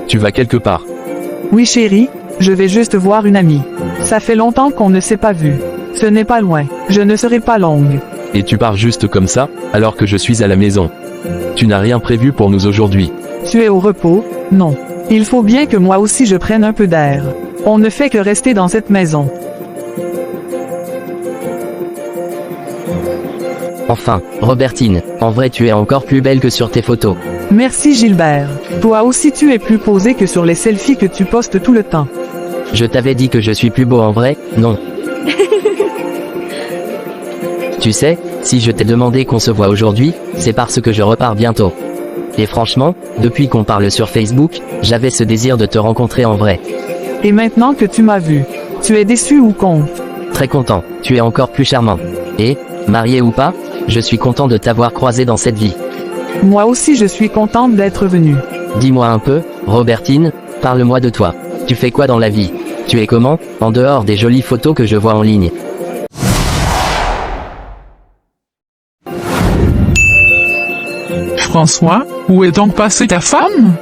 Tu vas quelque part. Oui chérie, je vais juste voir une amie. Ça fait longtemps qu'on ne s'est pas vu. Ce n'est pas loin, je ne serai pas longue. Et tu pars juste comme ça, alors que je suis à la maison. Tu n'as rien prévu pour nous aujourd'hui. Tu es au repos? Non. Il faut bien que moi aussi je prenne un peu d'air. On ne fait que rester dans cette maison. Enfin, Robertine, en vrai tu es encore plus belle que sur tes photos. Merci Gilbert. Toi aussi tu es plus posé que sur les selfies que tu postes tout le temps. Je t'avais dit que je suis plus beau en vrai, non? Tu sais, si je t'ai demandé qu'on se voit aujourd'hui, c'est parce que je repars bientôt. Et franchement, depuis qu'on parle sur Facebook, j'avais ce désir de te rencontrer en vrai. Et maintenant que tu m'as vu, tu es déçu ou content? Très content, tu es encore plus charmant. Et, marié ou pas, je suis content de t'avoir croisé dans cette vie. Moi aussi je suis contente d'être venue. Dis-moi un peu, Robertine, parle-moi de toi. Tu fais quoi dans la vie? Tu es comment, en dehors des jolies photos que je vois en ligne? François, où est donc passée ta femme?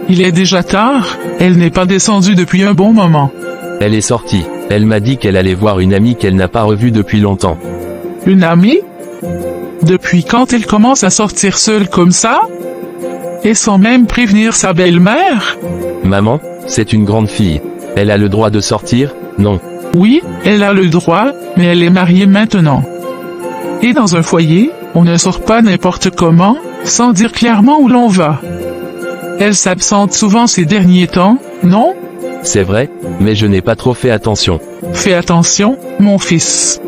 Il est déjà tard, elle n'est pas descendue depuis un bon moment. Elle est sortie. Elle m'a dit qu'elle allait voir une amie qu'elle n'a pas revue depuis longtemps. Une amie? Depuis quand elle commence à sortir seule comme ça? Et sans même prévenir sa belle-mère? Maman, c'est une grande fille. Elle a le droit de sortir, non? Oui, elle a le droit, mais elle est mariée maintenant. Et dans un foyer, on ne sort pas n'importe comment, sans dire clairement où l'on va. Elle s'absente souvent ces derniers temps, non? C'est vrai, mais je n'ai pas trop fait attention. Fais attention, mon fils.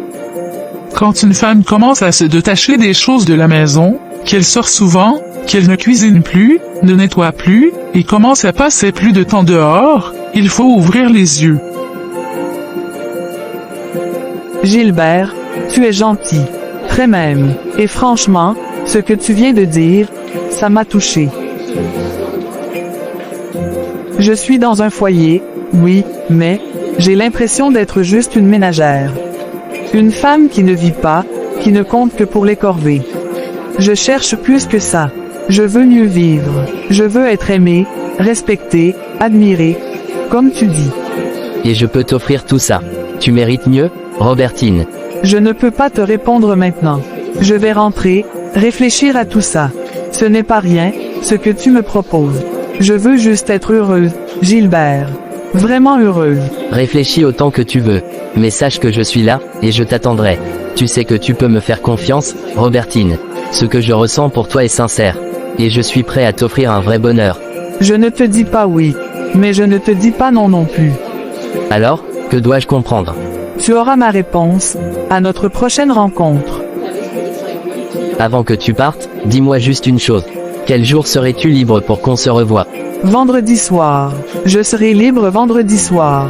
Quand une femme commence à se détacher des choses de la maison, qu'elle sort souvent, qu'elle ne cuisine plus, ne nettoie plus, et commence à passer plus de temps dehors, il faut ouvrir les yeux. Gilbert, tu es gentil. Très même. Et franchement, ce que tu viens de dire, ça m'a touché. Je suis dans un foyer, oui, mais j'ai l'impression d'être juste une ménagère. Une femme qui ne vit pas, qui ne compte que pour les corvées. Je cherche plus que ça. Je veux mieux vivre. Je veux être aimé, respecté, admiré, comme tu dis. Et je peux t'offrir tout ça. Tu mérites mieux, Robertine. Je ne peux pas te répondre maintenant. Je vais rentrer, réfléchir à tout ça. Ce n'est pas rien, ce que tu me proposes. Je veux juste être heureuse, Gilbert. Vraiment heureuse. Réfléchis autant que tu veux. Mais sache que je suis là, et je t'attendrai. Tu sais que tu peux me faire confiance, Robertine. Ce que je ressens pour toi est sincère. Et je suis prêt à t'offrir un vrai bonheur. Je ne te dis pas oui, mais je ne te dis pas non non plus. Alors, que dois-je comprendre? Tu auras ma réponse, à notre prochaine rencontre. Avant que tu partes, dis-moi juste une chose. Quel jour serais-tu libre pour qu'on se revoie? Vendredi soir. Je serai libre vendredi soir.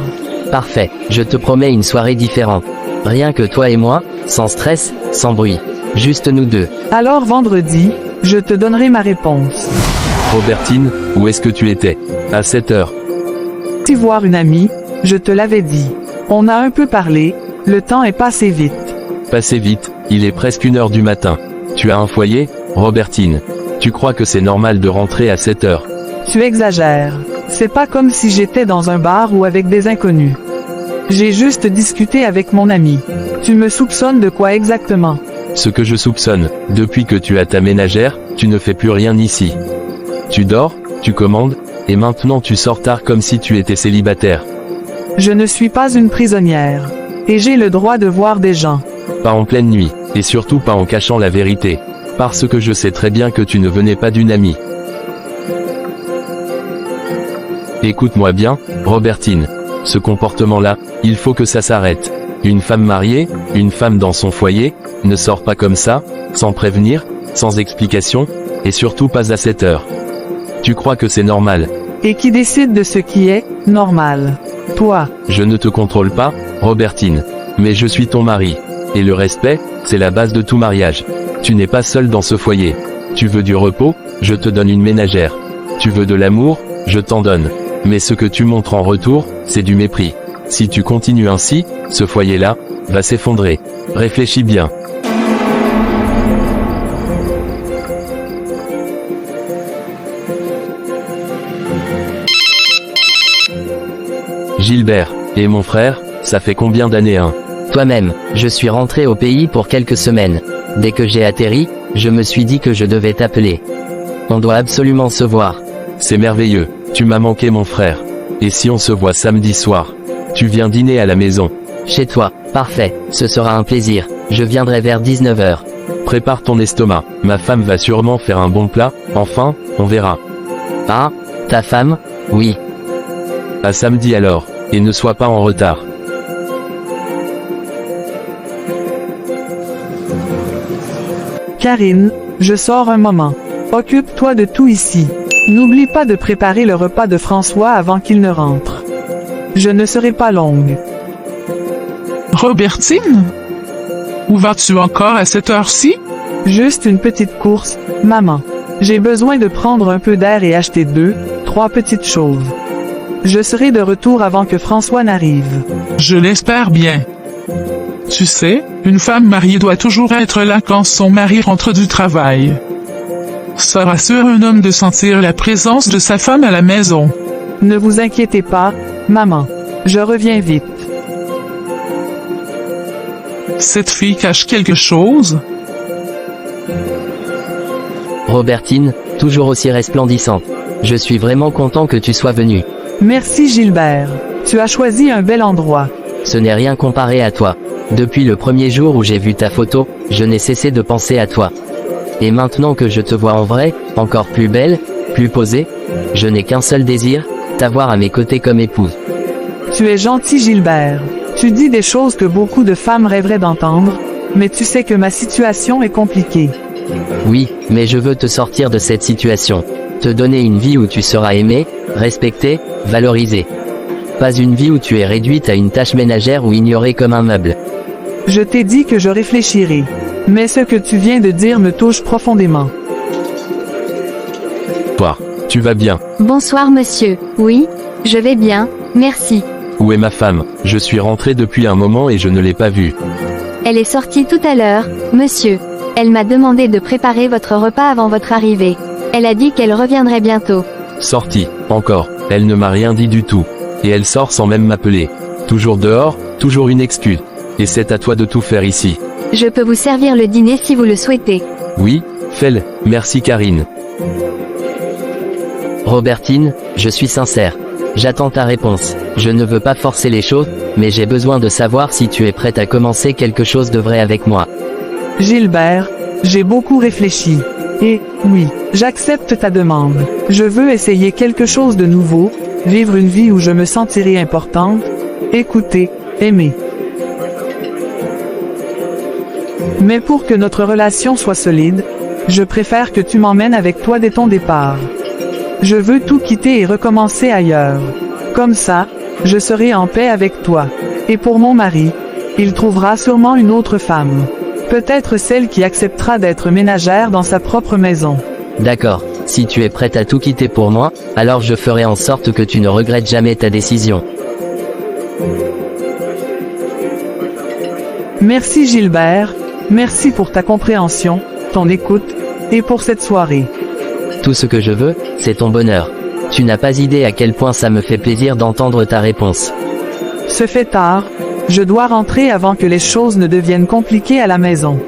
Parfait, je te promets une soirée différente. Rien que toi et moi, sans stress, sans bruit. Juste nous deux. Alors vendredi, je te donnerai ma réponse. Robertine, où est-ce que tu étais? À 7 heures. Si voir une amie, je te l'avais dit. On a un peu parlé, le temps est passé vite. Passez vite, il est presque 1 heure du matin. Tu as un foyer, Robertine? Tu crois que c'est normal de rentrer à 7 heures? Tu exagères. C'est pas comme si j'étais dans un bar ou avec des inconnus. J'ai juste discuté avec mon ami. Tu me soupçonnes de quoi exactement? Ce que je soupçonne, depuis que tu as ta ménagère, tu ne fais plus rien ici. Tu dors, tu commandes, et maintenant tu sors tard comme si tu étais célibataire. Je ne suis pas une prisonnière. Et j'ai le droit de voir des gens. Pas en pleine nuit, et surtout pas en cachant la vérité. Parce que je sais très bien que tu ne venais pas d'une amie. Écoute-moi bien, Robertine. Ce comportement-là, il faut que ça s'arrête. Une femme mariée, une femme dans son foyer, ne sort pas comme ça, sans prévenir, sans explication, et surtout pas à 7 heures. Tu crois que c'est normal? Et qui décide de ce qui est normal? Toi. Je ne te contrôle pas, Robertine. Mais je suis ton mari. Et le respect, c'est la base de tout mariage. Tu n'es pas seule dans ce foyer. Tu veux du repos, je te donne une ménagère. Tu veux de l'amour, je t'en donne. Mais ce que tu montres en retour, c'est du mépris. Si tu continues ainsi, ce foyer-là, va s'effondrer. Réfléchis bien. Gilbert, et mon frère, ça fait combien d'années hein? Toi-même, je suis rentré au pays pour quelques semaines. Dès que j'ai atterri, je me suis dit que je devais t'appeler. On doit absolument se voir. C'est merveilleux, tu m'as manqué mon frère. Et si on se voit samedi soir? Tu viens dîner à la maison. Chez toi, parfait, ce sera un plaisir. Je viendrai vers 19 h. Prépare ton estomac, ma femme va sûrement faire un bon plat, enfin, on verra. Ah, ta femme? Oui. À samedi alors, et ne sois pas en retard. Karine, je sors un moment. Occupe-toi de tout ici. N'oublie pas de préparer le repas de François avant qu'il ne rentre. Je ne serai pas longue. Robertine? Où vas-tu encore à cette heure-ci? Juste une petite course, maman. J'ai besoin de prendre un peu d'air et acheter 2, 3 petites choses. Je serai de retour avant que François n'arrive. Je l'espère bien. Tu sais, une femme mariée doit toujours être là quand son mari rentre du travail. Ça rassure un homme de sentir la présence de sa femme à la maison. Ne vous inquiétez pas, maman. Je reviens vite. Cette fille cache quelque chose? Robertine, toujours aussi resplendissante. Je suis vraiment content que tu sois venue. Merci Gilbert. Tu as choisi un bel endroit. Ce n'est rien comparé à toi. Depuis le premier jour où j'ai vu ta photo, je n'ai cessé de penser à toi. Et maintenant que je te vois en vrai, encore plus belle, plus posée, je n'ai qu'un seul désir, t'avoir à mes côtés comme épouse. Tu es gentil Gilbert. Tu dis des choses que beaucoup de femmes rêveraient d'entendre, mais tu sais que ma situation est compliquée. Oui, mais je veux te sortir de cette situation. Te donner une vie où tu seras aimé, respecté, valorisé. Pas une vie où tu es réduite à une tâche ménagère ou ignorée comme un meuble. Je t'ai dit que je réfléchirai. Mais ce que tu viens de dire me touche profondément. Toi, tu vas bien? Bonsoir monsieur. Oui, je vais bien, merci. Où est ma femme? Je suis rentré depuis un moment et je ne l'ai pas vue. Elle est sortie tout à l'heure, monsieur. Elle m'a demandé de préparer votre repas avant votre arrivée. Elle a dit qu'elle reviendrait bientôt. Sortie, encore, elle ne m'a rien dit du tout. Et elle sort sans même m'appeler. Toujours dehors, toujours une excuse. Et c'est à toi de tout faire ici. Je peux vous servir le dîner si vous le souhaitez. Oui, fais-le, merci Karine. Robertine, je suis sincère. J'attends ta réponse. Je ne veux pas forcer les choses, mais j'ai besoin de savoir si tu es prête à commencer quelque chose de vrai avec moi. Gilbert, j'ai beaucoup réfléchi. Et, oui, j'accepte ta demande. Je veux essayer quelque chose de nouveau, vivre une vie où je me sentirai importante, écouter, aimer. Mais pour que notre relation soit solide, je préfère que tu m'emmènes avec toi dès ton départ. Je veux tout quitter et recommencer ailleurs. Comme ça, je serai en paix avec toi. Et pour mon mari, il trouvera sûrement une autre femme. Peut-être celle qui acceptera d'être ménagère dans sa propre maison. D'accord, si tu es prête à tout quitter pour moi, alors je ferai en sorte que tu ne regrettes jamais ta décision. Merci Gilbert, merci pour ta compréhension, ton écoute, et pour cette soirée. Tout ce que je veux, c'est ton bonheur. Tu n'as pas idée à quel point ça me fait plaisir d'entendre ta réponse. Ce fait tard, je dois rentrer avant que les choses ne deviennent compliquées à la maison.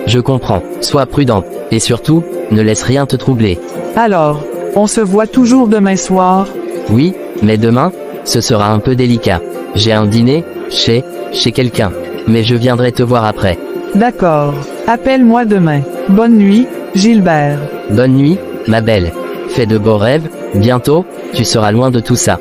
Je comprends, sois prudente, et surtout, ne laisse rien te troubler. Alors, on se voit toujours demain soir? Oui, mais demain, ce sera un peu délicat. J'ai un dîner, chez quelqu'un. Mais je viendrai te voir après. D'accord, appelle-moi demain. Bonne nuit, Gilbert. Bonne nuit, ma belle. Fais de beaux rêves, bientôt, tu seras loin de tout ça.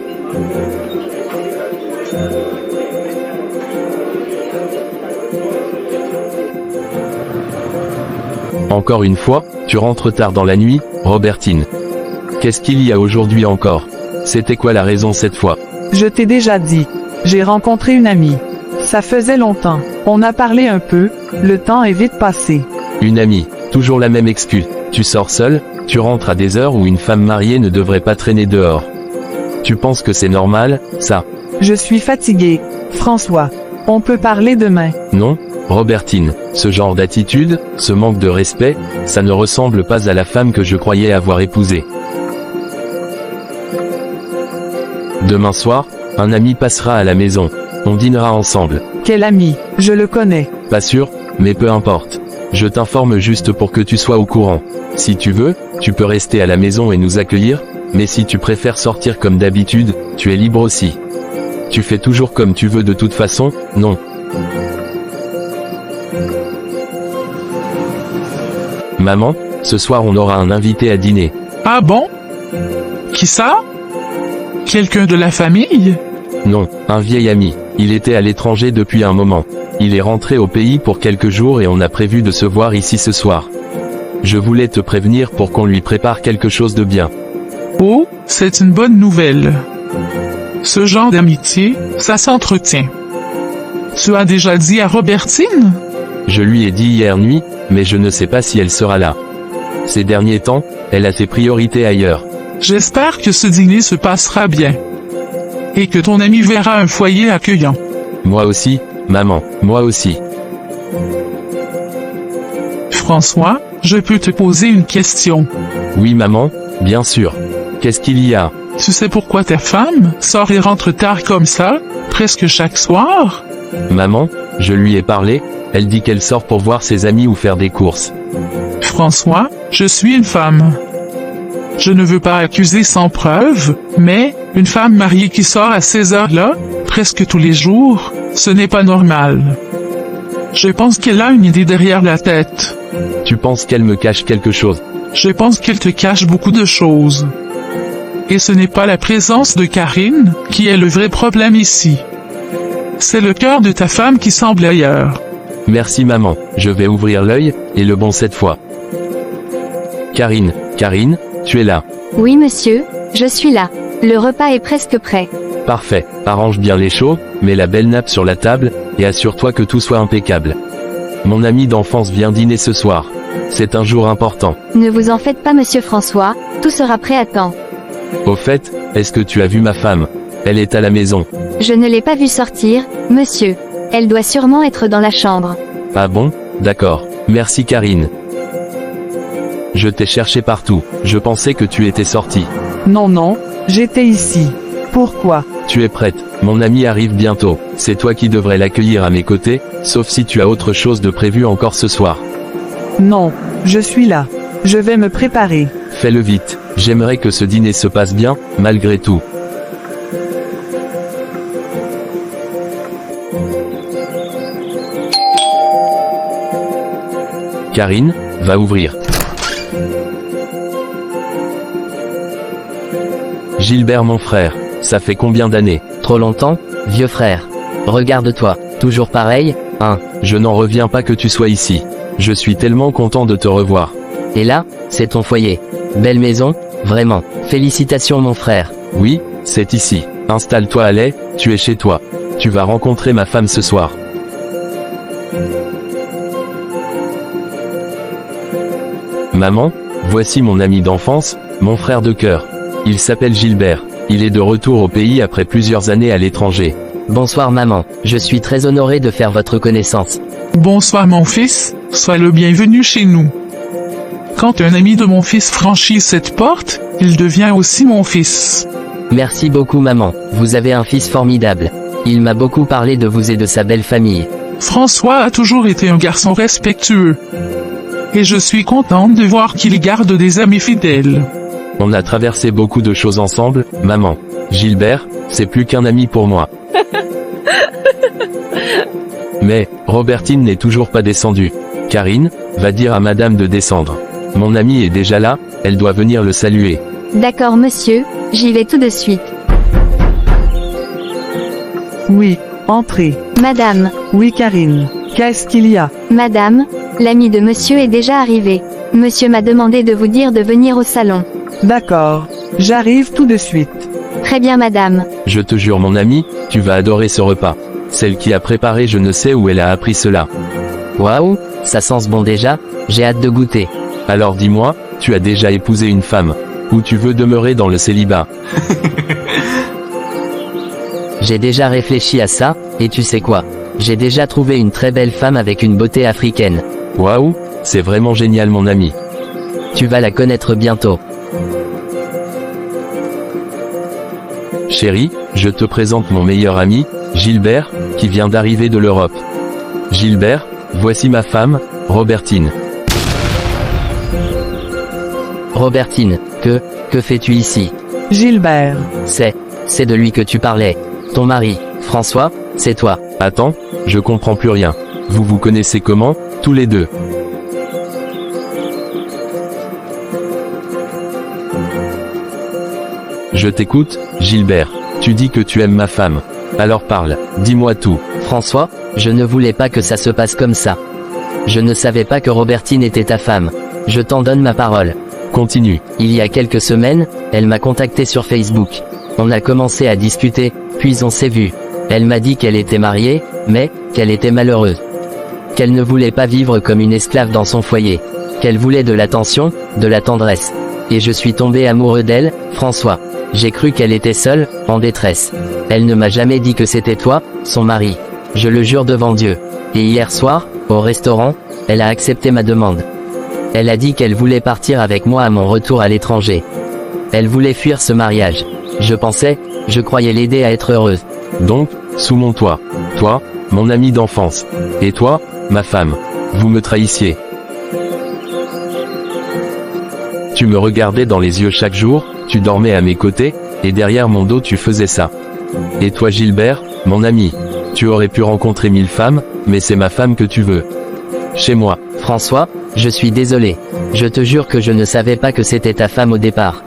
Encore une fois, tu rentres tard dans la nuit, Robertine. Qu'est-ce qu'il y a aujourd'hui encore? C'était quoi la raison cette fois? Je t'ai déjà dit. J'ai rencontré une amie. Ça faisait longtemps. On a parlé un peu, le temps est vite passé. Une amie, toujours la même excuse. Tu sors seul, tu rentres à des heures où une femme mariée ne devrait pas traîner dehors. Tu penses que c'est normal, ça? Je suis fatigué. François, on peut parler demain. Non, Robertine, ce genre d'attitude, ce manque de respect, ça ne ressemble pas à la femme que je croyais avoir épousée. Demain soir, Un ami passera à la maison. On dînera ensemble. Quel ami? Je le connais. Pas sûr, mais peu importe. Je t'informe juste pour que tu sois au courant. Si tu veux, tu peux rester à la maison et nous accueillir, mais si tu préfères sortir comme d'habitude, tu es libre aussi. Tu fais toujours comme tu veux de toute façon, non? Maman, ce soir on aura un invité à dîner. Ah bon? Qui ça? Quelqu'un de la famille? Non, un vieil ami. Il était à l'étranger depuis un moment. Il est rentré au pays pour quelques jours et on a prévu de se voir ici ce soir. Je voulais te prévenir pour qu'on lui prépare quelque chose de bien. Oh, c'est une bonne nouvelle. Ce genre d'amitié, ça s'entretient. Tu as déjà dit à Robertine? Je lui ai dit hier nuit, mais je ne sais pas si elle sera là. Ces derniers temps, elle a ses priorités ailleurs. J'espère que ce dîner se passera bien. Et que ton ami verra un foyer accueillant. Moi aussi, maman, moi aussi. François, je peux te poser une question. Oui maman, bien sûr. Qu'est-ce qu'il y a? Tu sais pourquoi ta femme sort et rentre tard comme ça, presque chaque soir? Maman, je lui ai parlé, elle dit qu'elle sort pour voir ses amis ou faire des courses. François, je suis une femme. Je ne veux pas accuser sans preuve, mais une femme mariée qui sort à ces heures-là, presque tous les jours, ce n'est pas normal. Je pense qu'elle a une idée derrière la tête. Tu penses qu'elle me cache quelque chose? Je pense qu'elle te cache beaucoup de choses. Et ce n'est pas la présence de Karine qui est le vrai problème ici. C'est le cœur de ta femme qui semble ailleurs. Merci maman, je vais ouvrir l'œil, et le bon cette fois. Karine, tu es là. Oui monsieur, je suis là. Le repas est presque prêt. Parfait, arrange bien les choses, mets la belle nappe sur la table, et assure-toi que tout soit impeccable. Mon ami d'enfance vient dîner ce soir. C'est un jour important. Ne vous en faites pas monsieur François, tout sera prêt à temps. Au fait, est-ce que tu as vu ma femme? Elle est à la maison. Je ne l'ai pas vue sortir, monsieur. Elle doit sûrement être dans la chambre. Ah bon? D'accord. Merci Karine. Je t'ai cherché partout. Je pensais que tu étais sortie. Non, j'étais ici. Pourquoi? Tu es prête. Mon ami arrive bientôt. C'est toi qui devrais l'accueillir à mes côtés, sauf si tu as autre chose de prévu encore ce soir. Non, je suis là. Je vais me préparer. Fais-le vite. J'aimerais que ce dîner se passe bien, malgré tout. Karine, va ouvrir. Gilbert mon frère, ça fait combien d'années? Trop longtemps, vieux frère. Regarde-toi, toujours pareil, hein. Je n'en reviens pas que tu sois ici. Je suis tellement content de te revoir. Et là, c'est ton foyer. Belle maison, vraiment. Félicitations mon frère. Oui, c'est ici. Installe-toi à l'aise, tu es chez toi. Tu vas rencontrer ma femme ce soir. Maman, voici mon ami d'enfance, mon frère de cœur. Il s'appelle Gilbert. Il est de retour au pays après plusieurs années à l'étranger. Bonsoir maman, je suis très honoré de faire votre connaissance. Bonsoir mon fils, sois le bienvenu chez nous. Quand un ami de mon fils franchit cette porte, il devient aussi mon fils. Merci beaucoup maman, vous avez un fils formidable. Il m'a beaucoup parlé de vous et de sa belle famille. François a toujours été un garçon respectueux. Et je suis contente de voir qu'il garde des amis fidèles. On a traversé beaucoup de choses ensemble, maman. Gilbert, c'est plus qu'un ami pour moi. Mais, Robertine n'est toujours pas descendue. Karine, va dire à madame de descendre. Mon ami est déjà là, elle doit venir le saluer. D'accord monsieur, j'y vais tout de suite. Oui, entrez. Madame, Oui Karine. Qu'est-ce qu'il y a? madame, l'ami de monsieur est déjà arrivé. Monsieur m'a demandé de vous dire de venir au salon. D'accord. J'arrive tout de suite. Très bien madame. Je te jure mon ami, tu vas adorer ce repas. Celle qui a préparé je ne sais où elle a appris cela. Waouh, ça sent bon déjà, j'ai hâte de goûter. Alors dis-moi, tu as déjà épousé une femme. Ou tu veux demeurer dans le célibat? J'ai déjà réfléchi à ça, et tu sais quoi? J'ai déjà trouvé une très belle femme avec une beauté africaine. Waouh, c'est vraiment génial mon ami. Tu vas la connaître bientôt. Chérie, je te présente mon meilleur ami, Gilbert, qui vient d'arriver de l'Europe. Gilbert, voici ma femme, Robertine. Robertine, que fais-tu ici? Gilbert. C'est de lui que tu parlais. Ton mari, François, c'est toi. Attends, je comprends plus rien. Vous vous connaissez comment, tous les deux? Je t'écoute, Gilbert. Tu dis que tu aimes ma femme. Alors parle, dis-moi tout. François, je ne voulais pas que ça se passe comme ça. Je ne savais pas que Robertine était ta femme. Je t'en donne ma parole. Continue. Il y a quelques semaines, elle m'a contacté sur Facebook. On a commencé à discuter, puis on s'est vu. Elle m'a dit qu'elle était mariée, mais qu'elle était malheureuse. Qu'elle ne voulait pas vivre comme une esclave dans son foyer. Qu'elle voulait de l'attention, de la tendresse. Et je suis tombé amoureux d'elle, François. J'ai cru qu'elle était seule, en détresse. Elle ne m'a jamais dit que c'était toi, son mari. Je le jure devant Dieu. Et hier soir, au restaurant, elle a accepté ma demande. Elle a dit qu'elle voulait partir avec moi à mon retour à l'étranger. Elle voulait fuir ce mariage. Je croyais l'aider à être heureuse. Donc, sous mon toit. Toi, mon ami d'enfance. Et toi, ma femme. Vous me trahissiez. Tu me regardais dans les yeux chaque jour, tu dormais à mes côtés, et derrière mon dos tu faisais ça. Et toi Gilbert, mon ami. Tu aurais pu rencontrer 1000 femmes, mais c'est ma femme que tu veux. Chez moi. François, je suis désolé. Je te jure que je ne savais pas que c'était ta femme au départ.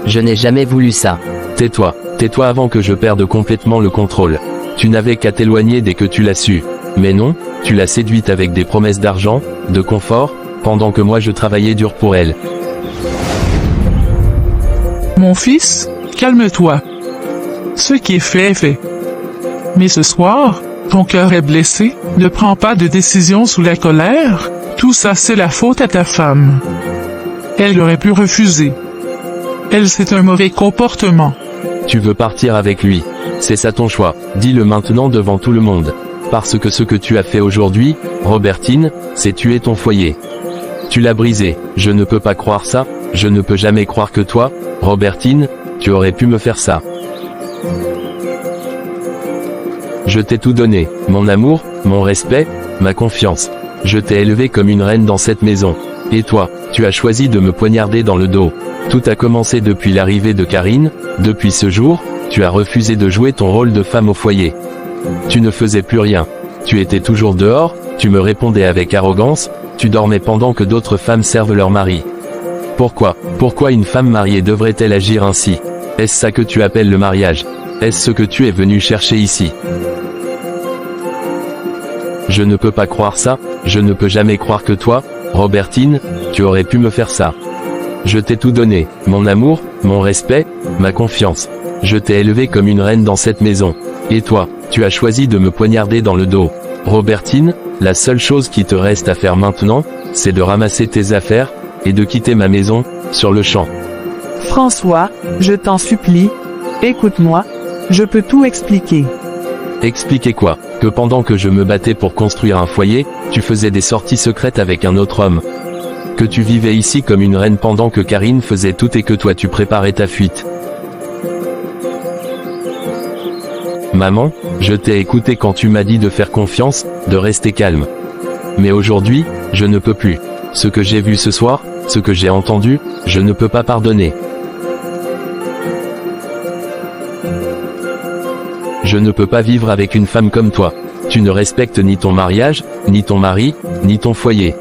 Je n'ai jamais voulu ça. Tais-toi. Tais-toi avant que je perde complètement le contrôle. Tu n'avais qu'à t'éloigner dès que tu l'as su. Mais non, tu l'as séduite avec des promesses d'argent, de confort, pendant que moi je travaillais dur pour elle. Mon fils, calme-toi. Ce qui est fait est fait. Mais ce soir, ton cœur est blessé, ne prends pas de décision sous la colère, tout ça c'est la faute à ta femme. Elle aurait pu refuser. Elle c'est un mauvais comportement. Tu veux partir avec lui. C'est ça ton choix, dis-le maintenant devant tout le monde. Parce que ce que tu as fait aujourd'hui, Robertine, c'est tuer ton foyer. Tu l'as brisé, je ne peux pas croire ça, je ne peux jamais croire que toi, Robertine, tu aurais pu me faire ça. Je t'ai tout donné, mon amour, mon respect, ma confiance. Je t'ai élevé comme une reine dans cette maison. Et toi, tu as choisi de me poignarder dans le dos. Tout a commencé depuis l'arrivée de Karine, depuis ce jour, tu as refusé de jouer ton rôle de femme au foyer. Tu ne faisais plus rien. Tu étais toujours dehors, tu me répondais avec arrogance, tu dormais pendant que d'autres femmes servent leur mari. Pourquoi une femme mariée devrait-elle agir ainsi? Est-ce ça que tu appelles le mariage? Est-ce ce que tu es venu chercher ici? Je ne peux pas croire ça, je ne peux jamais croire que toi, Robertine, tu aurais pu me faire ça. Je t'ai tout donné, mon amour, mon respect, ma confiance. Je t'ai élevé comme une reine dans cette maison. Et toi, tu as choisi de me poignarder dans le dos. Robertine, la seule chose qui te reste à faire maintenant, c'est de ramasser tes affaires, et de quitter ma maison, sur le champ. François, je t'en supplie, écoute-moi, je peux tout expliquer. Expliquer quoi? Que pendant que je me battais pour construire un foyer, tu faisais des sorties secrètes avec un autre homme. Que tu vivais ici comme une reine pendant que Karine faisait tout et que toi tu préparais ta fuite. Maman, je t'ai écouté quand tu m'as dit de faire confiance, de rester calme. Mais aujourd'hui, je ne peux plus. Ce que j'ai vu ce soir, ce que j'ai entendu, je ne peux pas pardonner. Je ne peux pas vivre avec une femme comme toi. Tu ne respectes ni ton mariage, ni ton mari, ni ton foyer.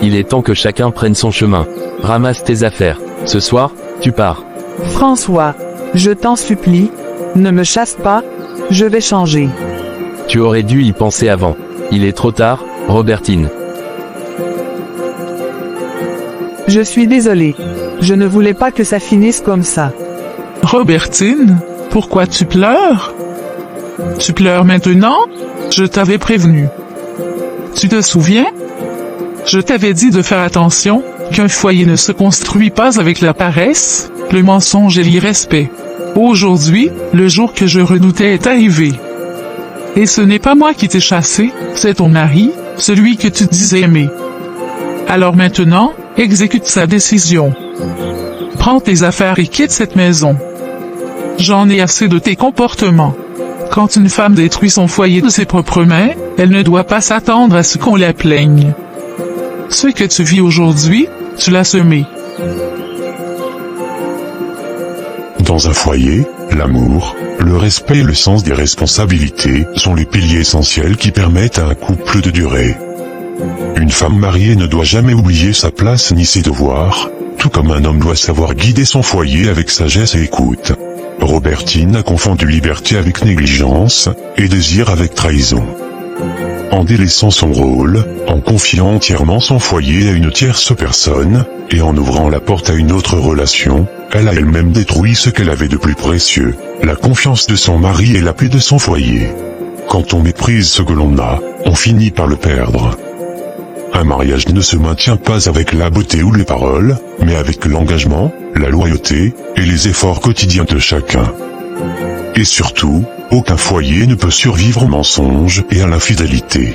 Il est temps que chacun prenne son chemin. Ramasse tes affaires. Ce soir, tu pars. François, je t'en supplie, ne me chasse pas, je vais changer. Tu aurais dû y penser avant. Il est trop tard, Robertine. Je suis désolé. Je ne voulais pas que ça finisse comme ça. Robertine, pourquoi tu pleures? Tu pleures maintenant? Je t'avais prévenu. Tu te souviens? Je t'avais dit de faire attention, qu'un foyer ne se construit pas avec la paresse, le mensonge et l'irrespect. Aujourd'hui, le jour que je redoutais est arrivé. Et ce n'est pas moi qui t'ai chassé, c'est ton mari, celui que tu disais aimer. Alors maintenant, exécute sa décision. Prends tes affaires et quitte cette maison. J'en ai assez de tes comportements. Quand une femme détruit son foyer de ses propres mains, elle ne doit pas s'attendre à ce qu'on la plaigne. Ce que tu vis aujourd'hui, tu l'as semé. Dans un foyer, l'amour, le respect et le sens des responsabilités sont les piliers essentiels qui permettent à un couple de durer. Une femme mariée ne doit jamais oublier sa place ni ses devoirs, tout comme un homme doit savoir guider son foyer avec sagesse et écoute. Robertine a confondu liberté avec négligence, et désir avec trahison. En délaissant son rôle, en confiant entièrement son foyer à une tierce personne, et en ouvrant la porte à une autre relation, elle a elle-même détruit ce qu'elle avait de plus précieux, la confiance de son mari et la paix de son foyer. Quand on méprise ce que l'on a, on finit par le perdre. Un mariage ne se maintient pas avec la beauté ou les paroles, mais avec l'engagement, la loyauté, et les efforts quotidiens de chacun. Et surtout, aucun foyer ne peut survivre au mensonge et à l'infidélité.